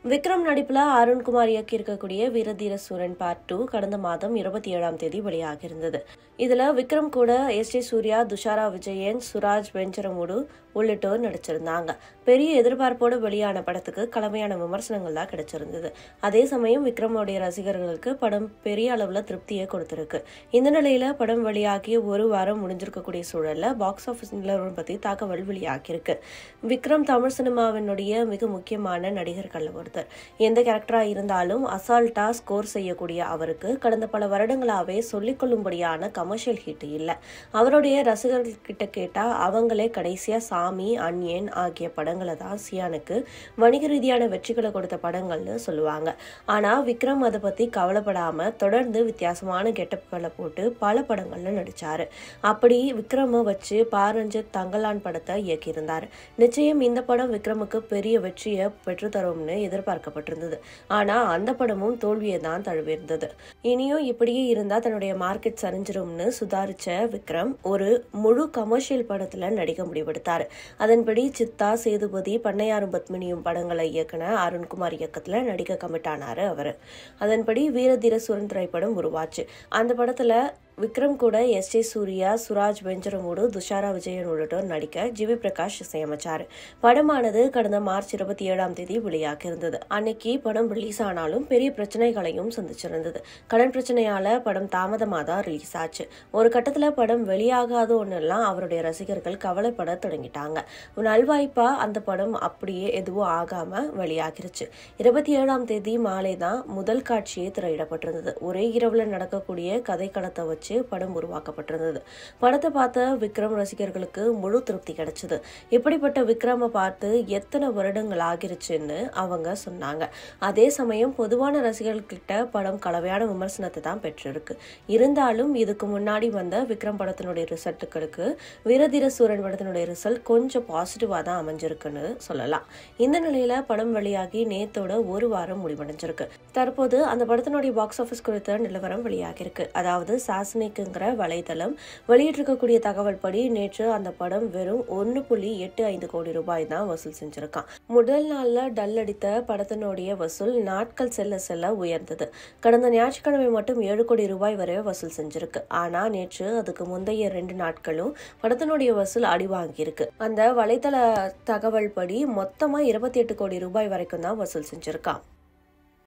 விக்ரம் நடிப்புல அருண்குமார் இயக்கியிருக்கக்கூடிய வீரதீர சூரன் பார்ட் 2 கடந்த மாதம் 27ஆம் தேதி வெளியாகியிருந்தது. இதுல விக்ரம் கூட எஸ்.ஜே. சூர்யா, துஷாரா விஜயன், சுராஜ் வெஞ்சரமுடு உள்ளிட்டோர் நடிச்சிருந்தாங்க. பெரிய எதிர்பார்ப்போடு வெளியான படத்துக்கு கலவையான விமர்சனங்கள் தான் கிடைச்சிருந்தது. அதே சமயம் விக்ரமோடைய ரசிகர்களுக்கு படம் பெரிய அளவுல திருப்தியை கொடுத்திருக்கு. இந்த நிலையில படம் வெளியாகி ஒரு வாரம் முடிஞ்சிருக்கக்கூடிய சூழல்ல பாக்ஸ் ஆபீஸ் நிலவரம் பத்தி தகவல் வெளியாகியிருக்கு. விக்ரம் தமிழ் சினிமாவினுடைய மிக முக்கியமான நடிகர்கள் ஒருத்தர். எந்த கேரக்டரா இருந்தாலும் அசால்ட்டா ஸ்கோர் செய்யக்கூடிய அவருக்கு கடந்த பல வருடங்களாவே சொல்லிக்கொள்ளும்படியான கமர்ஷியல் ஹிட் இல்ல. அவருடைய ரசிகர்கள் கிட்ட கேட்டா அவங்களே கடைசியா சாமி, அன்யன் ஆகிய படங்களை தான் சியானுக்கு வணிக ரீதியான வெற்றிகளை கொடுத்த படங்கள்னு சொல்லுவாங்க. ஆனா விக்ரம் அதை பத்தி கவலைப்படாம தொடர்ந்து வித்தியாசமான கெட்டப்களை போட்டு பல படங்கள்ல நடிச்சாரு. அப்படி விக்ரம வச்சு பாரஞ்சித் தங்கலான் படத்தை இயக்கியிருந்தாரு. நிச்சயம் இந்த படம் விக்ரமுக்கு பெரிய வெற்றியை பெற்றுத்தரும்னு எதிர்பார்க்கப்பட்டிருந்தது. ஆனா அந்த படமும் தோல்வியை தான் தழுவியிருந்தது. இனியும் இப்படியே இருந்தா தன்னுடைய மார்க்கெட் சரிஞ்சிரும்னு சுதாரிச்ச விக்ரம் ஒரு முழு கமர்ஷியல் படத்துல நடிக்க முடிவெடுத்தாரு. அதன்படி சித்தா, சேதுபதி, பண்ணையாரும் பத்மினியும் படங்களை இயக்குன அருண்குமார் இயக்கத்துல நடிக்க கமிட் ஆனாரு அவரு. அதன்படி வீரதீர சூரன் திரைப்படம் உருவாச்சு. அந்த படத்துல விக்ரம் கூட எஸ்.ஜே. சூர்யா, சுராஜ் வெஞ்சரமுடு, துஷாரா விஜயன் உள்ளிட்டோர் நடிக்க ஜிவி பிரகாஷ் இசையமைச்சாரு. படமானது கடந்த மார்ச் 27ஆம் தேதி வெளியாகியிருந்தது. அன்னைக்கு படம் ரிலீஸ் ஆனாலும் பெரிய பிரச்சனைகளையும் சந்திச்சிருந்தது. கடன் பிரச்சனையால படம் தாமதமாக தான் ரிலீஸ் ஆச்சு. ஒரு கட்டத்துல படம் வெளியாகாத ஒன்னெல்லாம் அவருடைய ரசிகர்கள் கவலைப்பட தொடங்கிட்டாங்க. நல்வாய்ப்பா அந்த படம் அப்படியே எதுவும் ஆகாம வெளியாகிருச்சு. 27ஆம் தேதி மாலை தான் முதல் காட்சியே திரையிடப்பட்டிருந்தது. ஒரே இரவுல நடக்கக்கூடிய கதைக்களத்தை வச்சு படம் உருவாக்கப்பட்டிருந்தது. படத்தை பார்த்த விக்ரம் ரசிகர்களுக்கு முழு திருப்தி கிடைச்சது. இப்படிப்பட்ட விக்ரம பார்த்து எத்தனை வருடங்கள் ஆகிருச்சுன்னு அவங்க சொன்னாங்க. அதே சமயம் பொதுவான ரசிகர்கள்கிட்ட படம் கலவையான விமர்சனத்தை தான் பெற்றிருக்கு. இருந்தாலும் இதுக்கு முன்னாடி வந்த விக்ரம் படத்தினுடைய ரிசல்ட்டுகளுக்கு வீரதீர சூரன் படத்தினுடைய ரிசல்ட் கொஞ்சம் பாசிட்டிவா தான் அமைஞ்சிருக்குன்னு சொல்லலாம். இந்த நிலையில படம் வெளியாகி நேத்தோட ஒரு வாரம் முடிவடைஞ்சிருக்கு. தற்போது அந்த படத்தினுடைய பாக்ஸ் ஆபீஸ் குறித்த நிலவரம் வெளியாகிருக்கு. அதாவது சாசனிக்குங்கிற வலைதளம் வெளியிட்டிருக்கக்கூடிய தகவல் படி நேற்று அந்த படம் வெறும் 1.85 கோடி ரூபாய் தான் வசூல் செஞ்சிருக்கான். முதல் நாள்ல டல் அடித்த படத்தினுடைய வசூல் நாட்கள் செல்ல செல்ல உயர்ந்தது. கடந்த ஞாயிற்றுக்கிழமை மட்டும் 7 கோடி ரூபாய் வரை வசூல் செஞ்சிருக்கு. ஆனா நேற்று அதுக்கு முந்தைய 2 நாட்களும் படத்தினுடைய வசூல் அடி வாங்கியிருக்கு. அந்த வலைதள தகவல் படி மொத்தமா 28 கோடி ரூபாய் வரைக்கும் தான் வசூல் செஞ்சிருக்கான்.